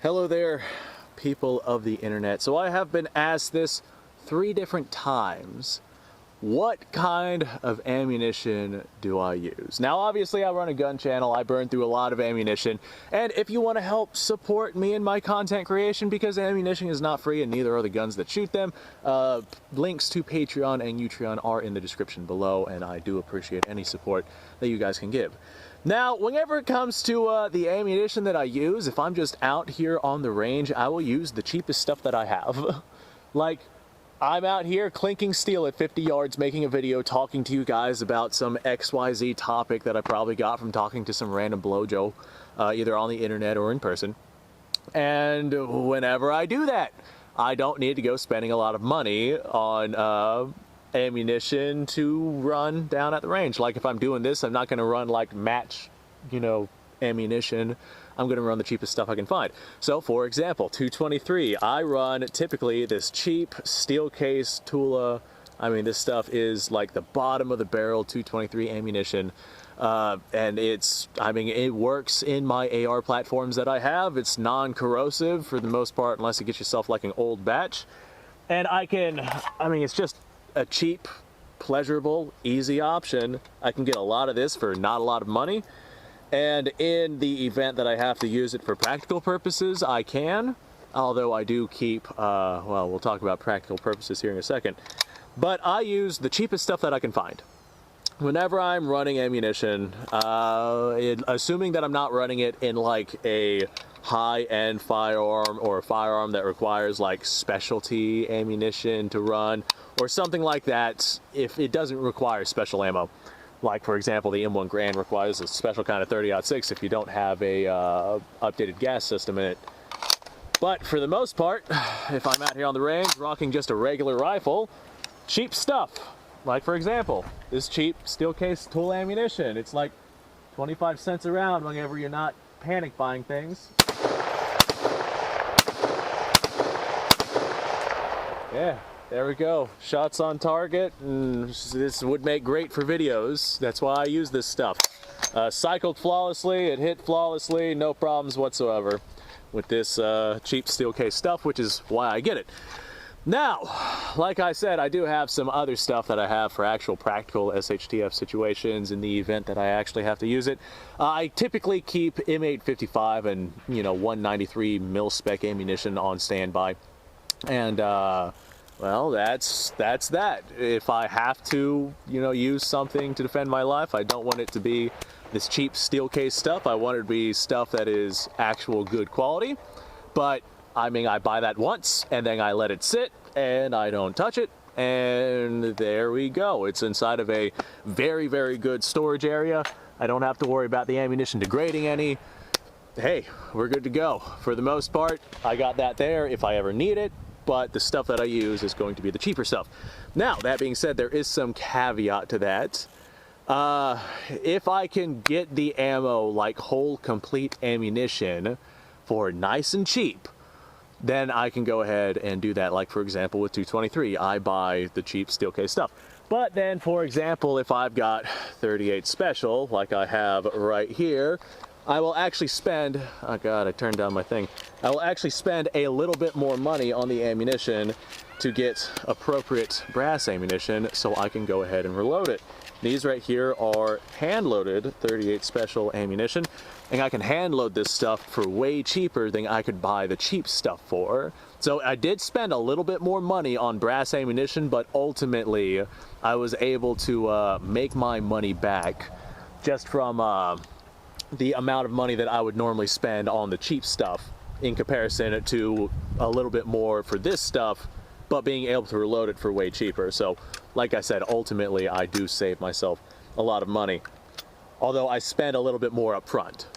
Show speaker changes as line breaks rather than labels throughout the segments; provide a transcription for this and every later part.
Hello there, people of the internet. So I have been asked this 3 different times. What kind of ammunition do I use? Now, obviously, I run a gun channel. I burn through a lot of ammunition. And if you want to help support me in my content creation, because ammunition is not free and neither are the guns that shoot them, links to Patreon and Utreon are in the description below, and I do appreciate any support that you guys can give. Now, whenever it comes to the ammunition that I use, if I'm just out here on the range, I will use the cheapest stuff that I have. Like, I'm out here clinking steel at 50 yards, making a video, talking to you guys about some XYZ topic that I probably got from talking to some random blowjo, either on the internet or in person. And whenever I do that, I don't need to go spending a lot of money on ammunition to run down at the range. Like, if I'm doing this, I'm not going to run like match, ammunition. I'm going to run the cheapest stuff I can find. So, for example, 223, I run typically this cheap steel case Tula. I mean, this stuff is like the bottom of the barrel 223 ammunition. And it works in my AR platforms that I have. It's non-corrosive for the most part, unless you get yourself like an old batch. And it's just a cheap, pleasurable, easy option. I can get a lot of this for not a lot of money. And in the event that I have to use it for practical purposes, I can. Although I do keep, well, we'll talk about practical purposes here in a second. But I use the cheapest stuff that I can find. Whenever I'm running ammunition, assuming that I'm not running it in like a high-end firearm or a firearm that requires like specialty ammunition to run or something like that, if it doesn't require special ammo. Like, for example, the M1 Garand requires a special kind of 30-06 if you don't have a updated gas system in it. But for the most part, if I'm out here on the range rocking just a regular rifle, cheap stuff. Like, for example, this cheap steel case tool ammunition. It's like 25 cents a round whenever you're not panic buying things. Yeah. There we go. Shots on target. This would make great for videos. That's why I use this stuff. Cycled flawlessly. It hit flawlessly. No problems whatsoever with this cheap steel case stuff, which is why I get it. Now, like I said, I do have some other stuff that I have for actual practical SHTF situations in the event that I actually have to use it. I typically keep M855 and 193 mil-spec ammunition on standby. And well, that's that. If I have to, use something to defend my life, I don't want it to be this cheap steel case stuff. I want it to be stuff that is actual good quality. But, I buy that once, and then I let it sit, and I don't touch it, and there we go. It's inside of a very, very good storage area. I don't have to worry about the ammunition degrading any. Hey, we're good to go. For the most part, I got that there if I ever need it. But the stuff that I use is going to be the cheaper stuff. Now, that being said, there is some caveat to that. If I can get the ammo, like whole complete ammunition, for nice and cheap, then I can go ahead and do that. Like, for example, with 223, I buy the cheap steel case stuff. But then, for example, if I've got 38 special, like I have right here, I will actually spend, oh god, I turned down my thing. I will actually spend a little bit more money on the ammunition to get appropriate brass ammunition so I can go ahead and reload it. These right here are hand-loaded 38 special ammunition, and I can hand-load this stuff for way cheaper than I could buy the cheap stuff for. So I did spend a little bit more money on brass ammunition, but ultimately I was able to make my money back just from the amount of money that I would normally spend on the cheap stuff in comparison to a little bit more for this stuff, but being able to reload it for way cheaper. So, like I said, ultimately I do save myself a lot of money, although I spend a little bit more up front.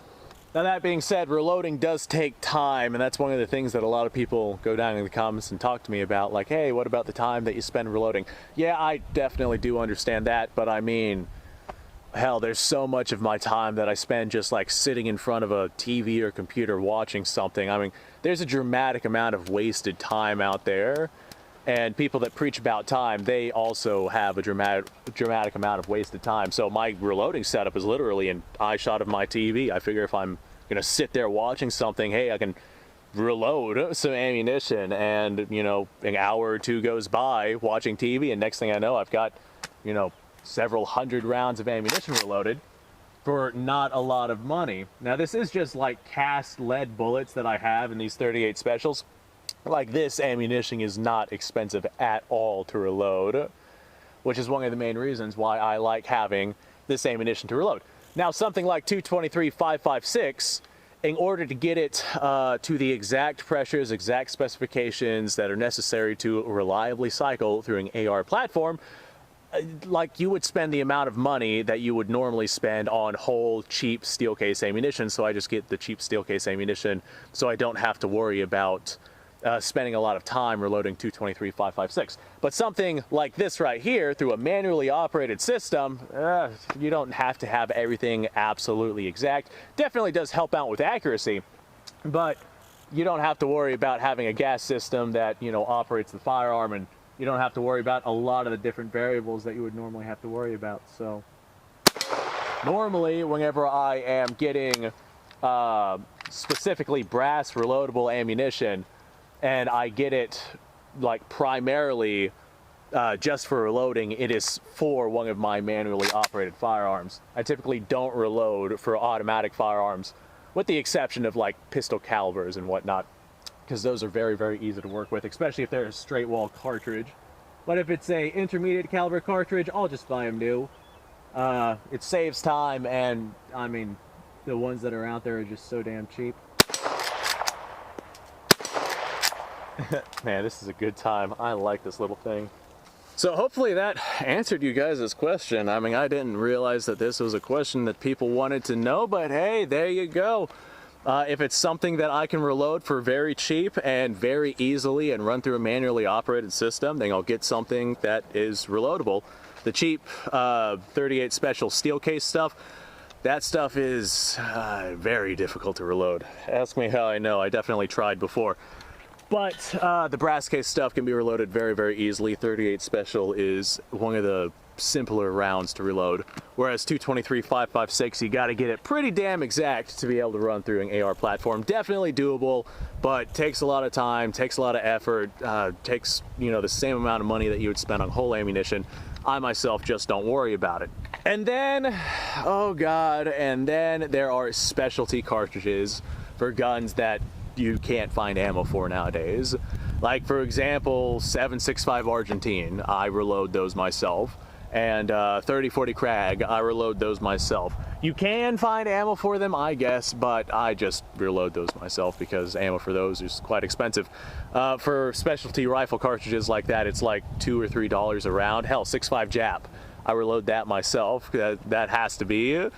Now, that being said, reloading does take time, and that's one of the things that a lot of people go down in the comments and talk to me about, like, hey, what about the time that you spend reloading? Yeah, I definitely do understand that, but hell, there's so much of my time that I spend just like sitting in front of a TV or computer watching something. There's a dramatic amount of wasted time out there, and people that preach about time, they also have a dramatic amount of wasted time. So my reloading setup is literally an eye shot of my TV. I figure if I'm gonna sit there watching something, hey, I can reload some ammunition, and you know, an hour or two goes by watching TV, and next thing I know, I've got, you know, several hundred rounds of ammunition reloaded for not a lot of money. Now this is just like cast lead bullets that I have in these 38 specials. Like, this ammunition is not expensive at all to reload, which is one of the main reasons why I like having this ammunition to reload. Now something like 223-556, in order to get it to the exact pressures, exact specifications that are necessary to reliably cycle through an AR platform, like, you would spend the amount of money that you would normally spend on whole cheap steel case ammunition. So I just get the cheap steel case ammunition so I don't have to worry about spending a lot of time reloading 223-556. But something like this right here, through a manually operated system, you don't have to have everything absolutely exact. Definitely does help out with accuracy, but you don't have to worry about having a gas system that, you know, operates the firearm, and you don't have to worry about a lot of the different variables that you would normally have to worry about. So normally, whenever I am getting specifically brass reloadable ammunition, and I get it like primarily just for reloading, it is for one of my manually operated firearms. I typically don't reload for automatic firearms, with the exception of like pistol calibers and whatnot, because those are very, very easy to work with, especially if they're a straight wall cartridge. But if it's a intermediate caliber cartridge, I'll just buy them new. It saves time, and I mean, the ones that are out there are just so damn cheap. Man, this is a good time. I like this little thing. So hopefully that answered you guys' question. I mean, I didn't realize that this was a question that people wanted to know, but hey, there you go. If it's something that I can reload for very cheap and very easily and run through a manually operated system, then I'll get something that is reloadable. The cheap 38 special steel case stuff, that stuff is very difficult to reload. Ask me how I know. I definitely tried before. But the brass case stuff can be reloaded very, very easily. 38 special is one of the simpler rounds to reload, whereas 223-556, you got to get it pretty damn exact to be able to run through an AR platform. Definitely doable, but takes a lot of time, takes a lot of effort, takes, you know, the same amount of money that you would spend on whole ammunition. I myself just don't worry about it. And then, oh god, and then there are specialty cartridges for guns that you can't find ammo for nowadays. Like, for example, 7.65 Argentine, I reload those myself. And 30-40 Krag, I reload those myself. You can find ammo for them, I guess, but I just reload those myself because ammo for those is quite expensive. For specialty rifle cartridges like that, it's like $2 or $3 a round. Hell, 6.5 Jap, I reload that myself. That has to be a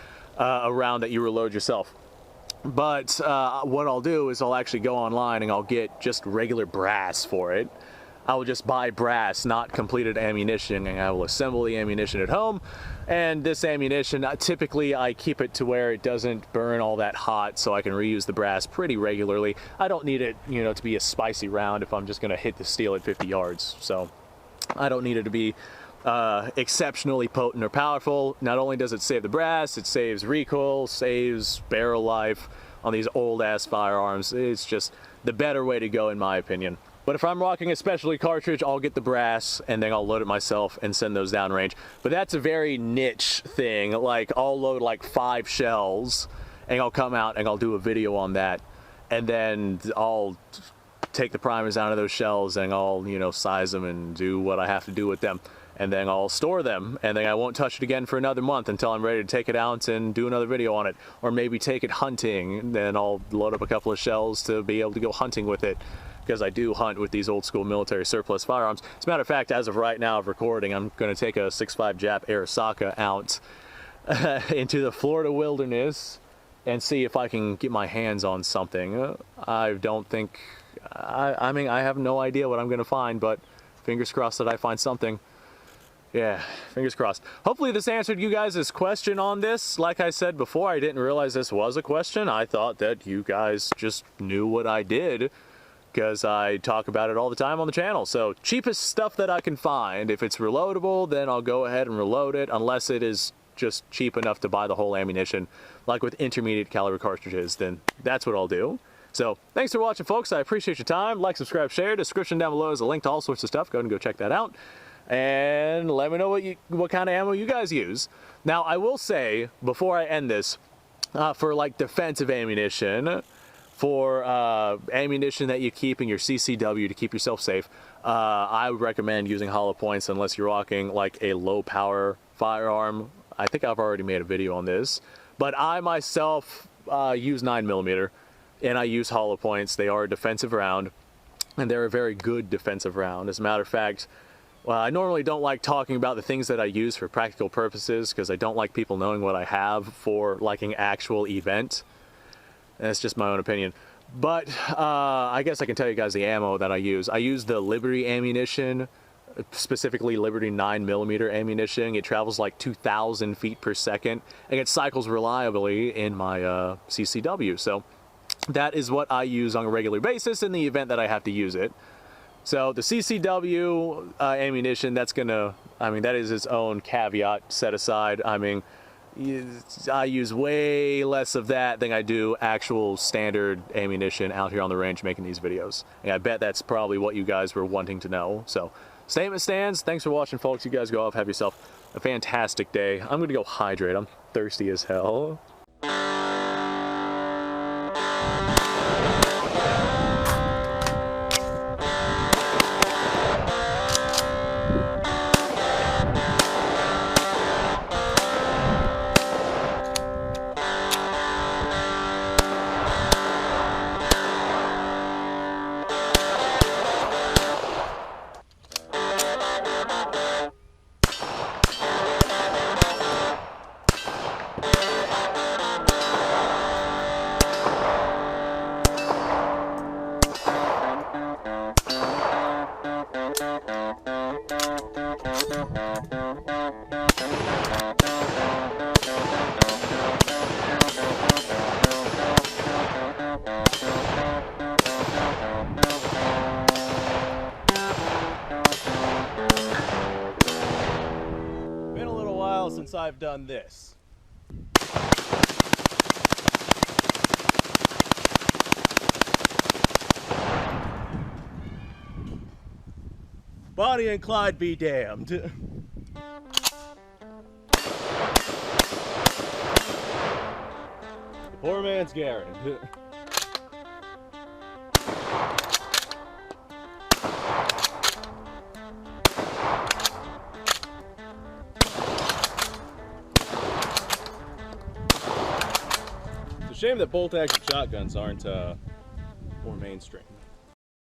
round that you reload yourself. But what I'll do is I'll actually go online and I'll get just regular brass for it. I will just buy brass, not completed ammunition, and I will assemble the ammunition at home. And this ammunition, typically I keep it to where it doesn't burn all that hot, so I can reuse the brass pretty regularly. I don't need it, you know, to be a spicy round if I'm just going to hit the steel at 50 yards. So I don't need it to be exceptionally potent or powerful. Not only does it save the brass, it saves recoil, saves barrel life on these old ass firearms. It's just the better way to go in my opinion. But if I'm rocking a specialty cartridge, I'll get the brass and then I'll load it myself and send those downrange. But that's a very niche thing. Like, I'll load like 5 shells and I'll come out and I'll do a video on that, and then I'll take the primers out of those shells and I'll, you know, size them and do what I have to do with them. And then I'll store them, and then I won't touch it again for another month until I'm ready to take it out and do another video on it. Or maybe take it hunting, and then I'll load up a couple of shells to be able to go hunting with it, because I do hunt with these old school military surplus firearms. As a matter of fact, as of right now of recording, I'm going to take a 6.5 Jap Arisaka out into the Florida wilderness and see if I can get my hands on something. I don't think, I mean, I have no idea what I'm going to find, but fingers crossed that I find something. Yeah, fingers crossed. Hopefully this answered you guys' question on this. Like I said before, I didn't realize this was a question. I thought that you guys just knew what I did, because I talk about it all the time on the channel. So, cheapest stuff that I can find. If it's reloadable, then I'll go ahead and reload it, unless it is just cheap enough to buy the whole ammunition. Like with intermediate caliber cartridges, then that's what I'll do. So thanks for watching, folks. I appreciate your time. Like, subscribe, share. Description down below is a link to all sorts of stuff. Go ahead and go check that out. And let me know what kind of ammo you guys use. Now, I will say, before I end this, for like defensive ammunition, for ammunition that you keep in your CCW to keep yourself safe, I would recommend using hollow points unless you're rocking like a low power firearm. I think I've already made a video on this, but I myself use 9mm, and I use hollow points. They are a defensive round, and they're a very good defensive round. As a matter of fact, well, I normally don't like talking about the things that I use for practical purposes because I don't like people knowing what I have for like an actual event. That's just my own opinion. But I guess I can tell you guys the ammo that I use. I use the Liberty ammunition, specifically Liberty 9mm ammunition. It travels like 2,000 feet per second, and it cycles reliably in my CCW. So that is what I use on a regular basis in the event that I have to use it. So the CCW ammunition, that's gonna, I mean, that is its own caveat set aside. I mean, I use way less of that than I do actual standard ammunition out here on the range making these videos. And I bet that's probably what you guys were wanting to know. So statement stands. Thanks for watching, folks. You guys go off, have yourself a fantastic day. I'm gonna go hydrate. I'm thirsty as hell.
Been a little while since I've done this. Bonnie and Clyde be damned. Poor man's Garrett. It's a shame that bolt-action shotguns aren't more mainstream.